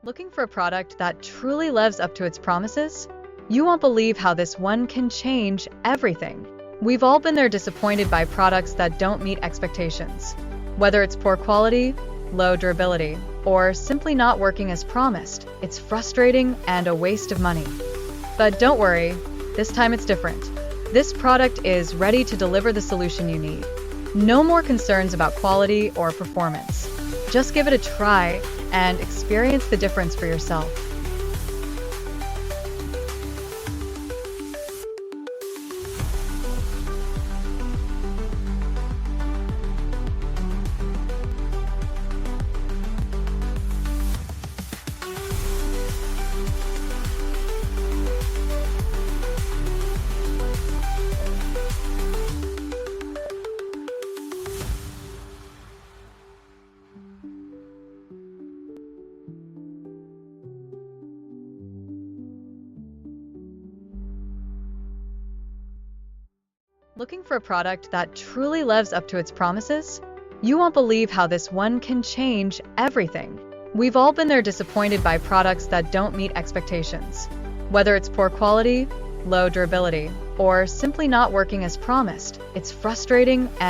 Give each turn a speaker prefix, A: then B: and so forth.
A: Looking for a product that truly lives up to its promises? You won't believe how this one can change everything. We've all been there, disappointed by products that don't meet expectations. Whether it's poor quality, low durability, or simply not working as promised, it's frustrating and a waste of money. But don't worry, this time it's different. This product is ready to deliver the solution you need. No more concerns about quality or performance. Just give it a try and experience the difference for yourself. Looking for a product that truly lives up to its promises? You won't believe how this one can change everything. We've all been there, disappointed by products that don't meet expectations. Whether it's poor quality, low durability, or simply not working as promised, it's frustrating and